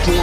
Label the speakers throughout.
Speaker 1: Hello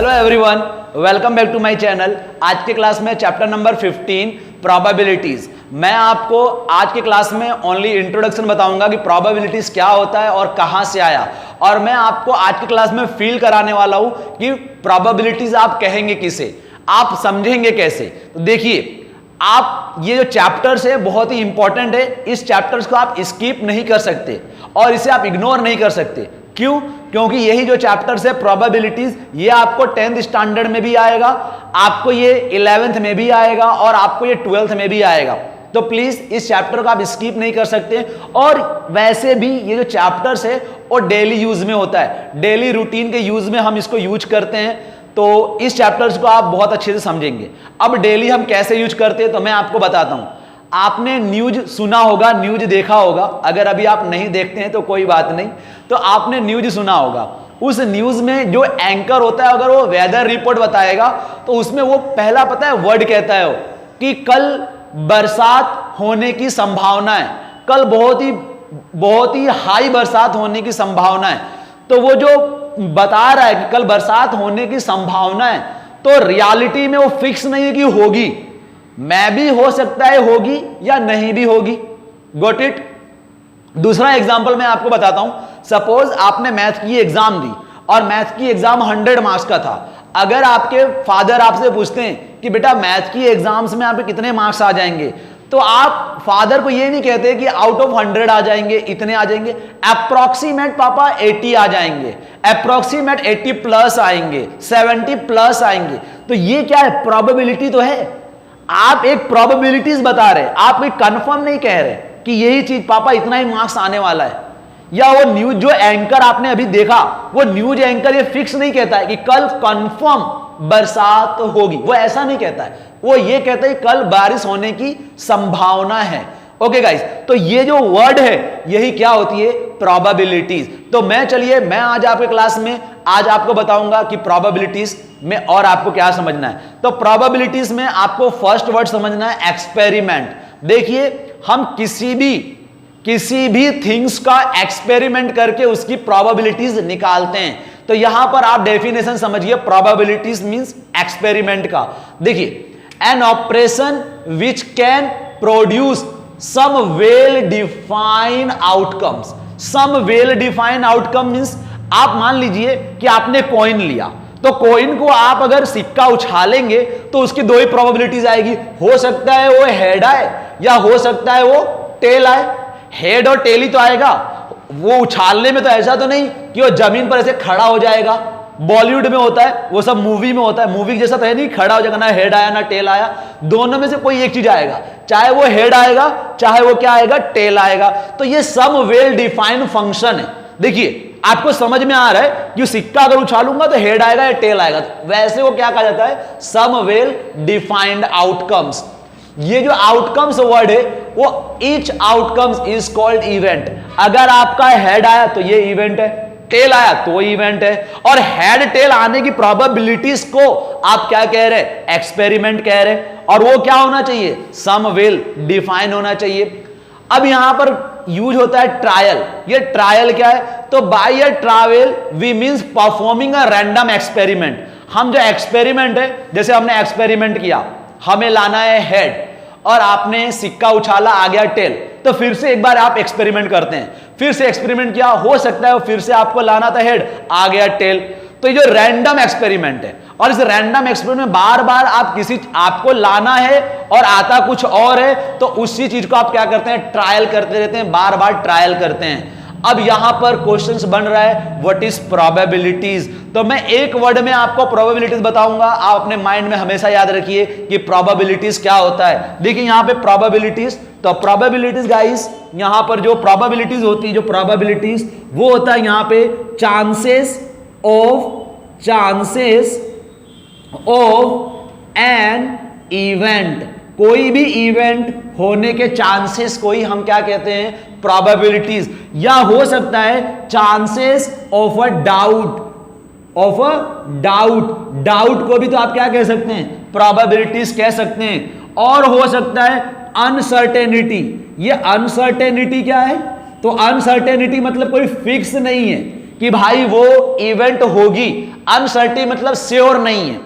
Speaker 1: everyone, welcome back to my channel. आज के class में चैप्टर नंबर 15 प्रोबेबिलिटीज। मैं आपको आज के क्लास में ओनली इंट्रोडक्शन बताऊंगा कि प्रोबेबिलिटीज क्या होता है और कहां से आया, और मैं आपको आज के क्लास में फील कराने वाला हूं कि प्रोबेबिलिटीज आप कहेंगे किसे, आप समझेंगे कैसे। तो देखिए, आप ये जो चैप्टर्स है बहुत ही इंपॉर्टेंट है। इस चैप्टर्स को आप स्किप नहीं कर सकते और इसे आप इग्नोर नहीं कर सकते। क्यों? क्योंकि यही जो चैप्टर्स है प्रोबेबिलिटीज, ये आपको 10th स्टैंडर्ड में भी आएगा, आपको ये 11th में भी आएगा और आपको ये 12th में भी आएगा। तो प्लीज इस चैप्टर को आप स्किप नहीं कर सकते। और वैसे भी ये जो चैप्टर्स है वो डेली यूज में होता है, डेली रूटीन के यूज में हम इसको यूज करते हैं। तो इस चैप्टर्स को आप बहुत अच्छे से समझेंगे। अब डेली हम कैसे यूज करते हैं तो मैं आपको बताता हूं। आपने न्यूज सुना होगा, न्यूज देखा होगा। अगर अभी आप नहीं देखते हैं तो कोई बात नहीं, तो आपने न्यूज सुना होगा। उस न्यूज में जो एंकर होता है, अगर वो वेदर रिपोर्ट बताएगा तो उसमें वो पहला पता है वर्ड कहता है वो कि कल बरसात होने की संभावना है, कल बहुत ही हाई बरसात होने की संभावना है। तो वो जो बता रहा है कि कल बरसात होने की संभावना है, तो रियलिटी में वो फिक्स नहीं है कि होगी, मैं भी हो सकता है होगी या नहीं भी होगी। Got it? दूसरा एग्जांपल मैं आपको बताता हूं। सपोज आपने मैथ की एग्जाम दी और मैथ की एग्जाम 100 मार्क्स का था। अगर आपके फादर आपसे पूछते हैं कि बेटा मैथ की एग्जाम्स में आपके कितने मार्क्स आ जाएंगे, तो आप फादर को ये नहीं कहते कि आउट ऑफ 100 आ जाएंगे, इतने आ जाएंगे। अप्रोक्सीमेट पापा 80 आ जाएंगे, अप्रोक्सीमेट 80 प्लस आएंगे, 70 प्लस आएंगे। तो ये क्या है? प्रोबेबिलिटी तो है। आप एक प्रोबेबिलिटीज बता रहे, आप कोई कंफर्म नहीं कह रहे कि यही चीज पापा इतना ही मार्क्स आने वाला है। या वो न्यूज जो एंकर आपने अभी देखा, वो न्यूज एंकर ये फिक्स नहीं कहता है कि कल कंफर्म बरसात होगी, वो ऐसा नहीं कहता है। वो ये कहता है कल बारिश होने की संभावना है। ओके गाइस, तो ये जो वर्ड है यही क्या होती है? प्रोबेबिलिटीज। तो मैं आज आपके क्लास में आज आपको बताऊंगा कि प्रोबेबिलिटीज में और आपको क्या समझना है। तो प्रोबेबिलिटीज में आपको फर्स्ट वर्ड समझना है एक्सपेरिमेंट। देखिए, हम किसी भी थिंग्स का एक्सपेरिमेंट करके उसकी प्रोबेबिलिटीज निकालते हैं। तो यहां पर आप डेफिनेशन समझिए प्रोबेबिलिटीज मींस एक्सपेरिमेंट का। देखिए, an operation which can produce some well defined outcomes. Some well defined outcome means, आप मान लीजिए कि आपने कॉइन लिया, तो कॉइन को आप अगर सिक्का उछालेंगे तो उसकी दो ही प्रोबेबिलिटीज आएगी। हो सकता है वो हेड आए या हो सकता है वो टेल आए। हेड और टेल ही तो आएगा। वो उछालने में तो ऐसा तो नहीं कि वो जमीन पर ऐसे खड़ा हो जाएगा। बॉलीवुड में होता है, वो सब मूवी में होता है। मूवी जैसा तो है नहीं, खड़ा हो जाएगा, ना हेड आया ना टेल आया। दोनों में से कोई एक चीज आएगा, चाहे वो हेड आएगा चाहे वो क्या आएगा, टेल आएगा। तो ये सम वेल डिफाइंड फंक्शन है। देखिए, आपको समझ में आ रहा है कि सिक्का अगर उछालूंगा तो हेड आएगा या टेल आएगा। वैसे वो क्या कहा जाता है? Some well defined outcomes. ये जो आउटकम्स वर्ड है वो each outcomes is called event. अगर आपका हेड आया तो ये इवेंट है, टेल आया तो इवेंट है। और हेड टेल आने की प्रोबेबिलिटीज को आप क्या कह रहे हैं? एक्सपेरिमेंट कह रहे हैं। और वो क्या होना चाहिए? सम वेल डिफाइन होना चाहिए। अब यहां पर यूज होता है ट्रायल। ये ट्रायल क्या है? तो by a trial we means performing a random experiment. हम जो एक्सपेरिमेंट है, जैसे हमने एक्सपेरिमेंट किया, हमें लाना है हेड और आपने सिक्का उछाला, आ गया टेल। तो फिर से एक बार आप एक्सपेरिमेंट करते हैं, फिर से एक्सपेरिमेंट किया, हो सकता है फिर से आपको लाना था हेड, आ गया टेल। तो ये जो रैंडम एक्सपेरिमेंट है, और इस रैंडम एक्सपेरिमेंट में बार बार आपको लाना है और आता कुछ और है, तो उसी चीज को आप क्या करते हैं? ट्रायल करते रहते हैं, बार बार ट्रायल करते हैं। अब यहां पर क्वेश्चंस बन रहा है व्हाट इज प्रोबेबिलिटीज। तो मैं एक वर्ड में आपको प्रोबेबिलिटीज बताऊंगा, आप अपने माइंड में हमेशा याद रखिए कि प्रोबेबिलिटीज क्या होता है। देखिए यहां पे प्रोबेबिलिटीज, तो प्रोबेबिलिटीज गाइस, यहां पर जो प्रोबेबिलिटीज होती है, जो प्रोबेबिलिटीज वो होता है यहां पे चांसेस ऑफ एन इवेंट। कोई भी इवेंट होने के चांसेस को ही हम क्या कहते हैं? प्रोबेबिलिटीज। या हो सकता है chances of a doubt, doubt को भी तो आप क्या कह सकते हैं? प्रोबेबिलिटीज कह सकते हैं। और हो सकता है अनसर्टेनिटी। ये अनसर्टेनिटी क्या है? तो अनसर्टेनिटी मतलब कोई फिक्स नहीं है कि भाई वो इवेंट होगी। अनसर्टेन मतलब श्योर नहीं है।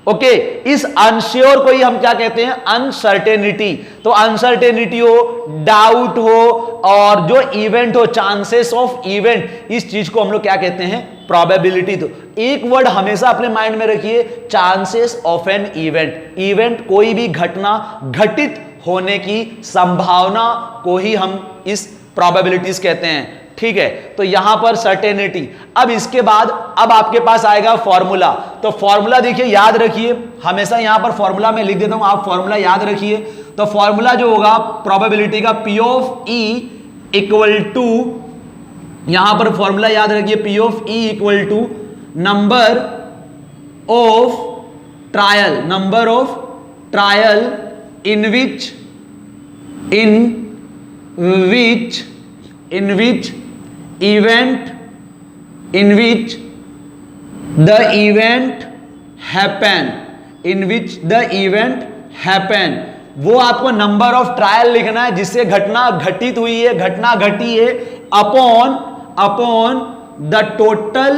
Speaker 1: ओके, इस अनश्योर को ही हम क्या कहते हैं? अनसर्टेनिटी। तो अनसर्टेनिटी हो, डाउट हो, और जो इवेंट हो, चांसेस ऑफ इवेंट, इस चीज को हम लोग क्या कहते हैं? प्रोबेबिलिटी। तो एक वर्ड हमेशा अपने माइंड में रखिए, chances of an event. Event कोई भी घटना घटित होने की संभावना को ही हम इस प्रोबेबिलिटीज कहते हैं। ठीक है, तो यहां पर सर्टेनिटी। अब इसके बाद अब आपके पास आएगा फॉर्मूला। तो फॉर्मूला देखिए, याद रखिए, हमेशा यहां पर फॉर्मूला में लिख देता हूं, आप फॉर्मूला याद रखिए। तो फॉर्मूला जो होगा प्रोबेबिलिटी का, P of E equal to, यहां पर फॉर्मूला याद रखिए, P of E equal to number of trial in which the event happen। वो आपको नंबर ऑफ ट्रायल लिखना है जिससे घटना घटित हुई है, घटना घटी है, upon the total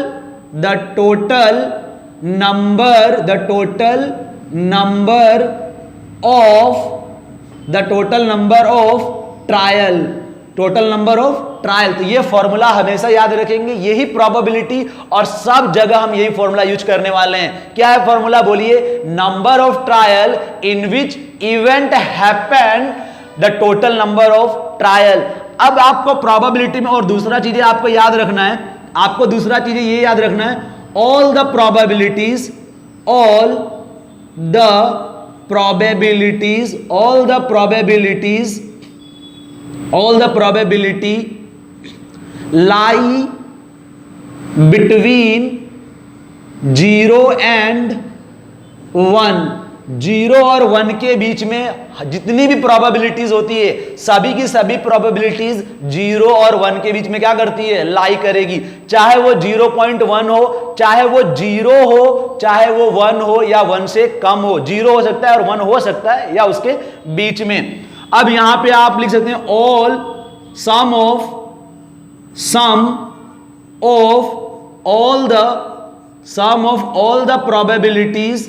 Speaker 1: number of trial. तो ये फॉर्मूला हमेशा याद रखेंगे, यही प्रोबेबिलिटी, और सब जगह हम यही फॉर्मूला यूज करने वाले हैं। क्या है फॉर्मूला? बोलिए, number of trial in which event happened the total number of trial. अब आपको प्रोबेबिलिटी में और दूसरा चीजें आपको याद रखना है, ये याद रखना है, all the probabilities lie between 0 and 1। 0 और 1 के बीच में जितनी भी प्रोबेबिलिटीज होती है, सभी की सभी प्रोबेबिलिटीज 0 और 1 के बीच में क्या करती है? लाई करेगी। चाहे वो 0.1 हो, चाहे वो 0 हो, चाहे वो 1 हो, या 1 से कम हो। 0 हो सकता है और 1 हो सकता है, या उसके बीच में। अब यहां पे आप लिख सकते हैं all sum of all the probability is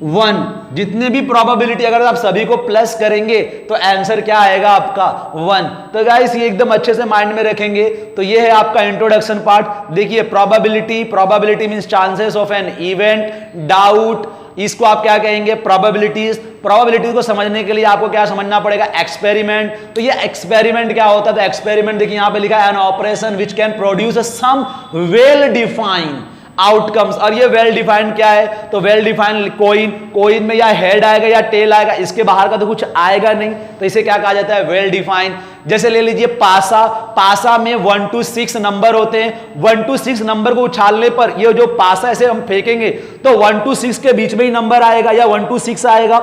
Speaker 1: 1। जितने भी प्रोबेबिलिटी अगर आप सभी को प्लस करेंगे तो आंसर क्या आएगा आपका? 1। तो गाइस ये एकदम अच्छे से माइंड में रखेंगे। तो ये है आपका इंट्रोडक्शन पार्ट। देखिए, probability means chances of an event, doubt, इसको आप क्या कहेंगे? प्रोबेबिलिटीज को समझने के लिए आपको क्या समझना पड़ेगा? एक्सपेरिमेंट। तो ये एक्सपेरिमेंट क्या होता है? तो एक्सपेरिमेंट देखिए यहां पे लिखा है, an operation which can produce some well defined outcomes. और ये वेल डिफाइंड क्या है? तो वेल डिफाइंड कोइन में या हेड आएगा या टेल आएगा, इसके बाहर का तो कुछ आएगा नहीं, तो इसे क्या कहा जाता है? Well defined. जैसे ले लीजिए पासा में 1 to 6 नंबर होते हैं। 1 to 6 नंबर को उछालने पर ये जो पासा ऐसे हम फेंकेंगे तो 1 to 6 के बीच में ही नंबर आएगा, या 1 to 6 आएगा,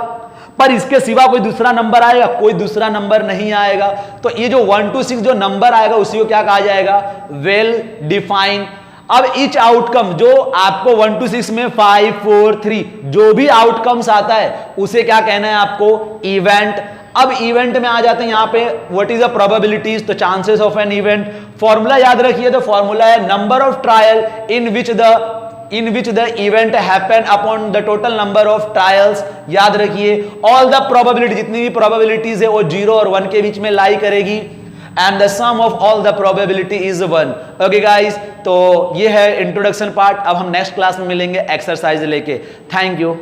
Speaker 1: पर इसके सिवा कोई दूसरा नंबर आएगा? कोई दूसरा नंबर नहीं आएगा। तो ये जो 1 to 6 जो नंबर आएगा उसी को क्या कहा जाएगा? Well defined. अब ईच आउटकम जो आपको 1 to 6 में 5, 4, 3 जो भी आउटकम्स आता है उसे क्या कहना है आपको? इवेंट। अब इवेंट में आ जाते हैं यहां पे, व्हाट इज द प्रोबेबिलिटीज? तो chances of an event. Formula याद रखिए, तो फॉर्मूला है number of trial in which the event happen upon the total number of trials. याद रखिए, ऑल द प्रोबेबिलिटी, जितनी भी प्रोबेबिलिटीज है वो 0 और 1 के बीच में लाई करेगी, and the sum of all the probability is 1। Okay guys, तो ये है इंट्रोडक्शन पार्ट। अब हम नेक्स्ट क्लास में मिलेंगे एक्सरसाइज लेके। Thank you.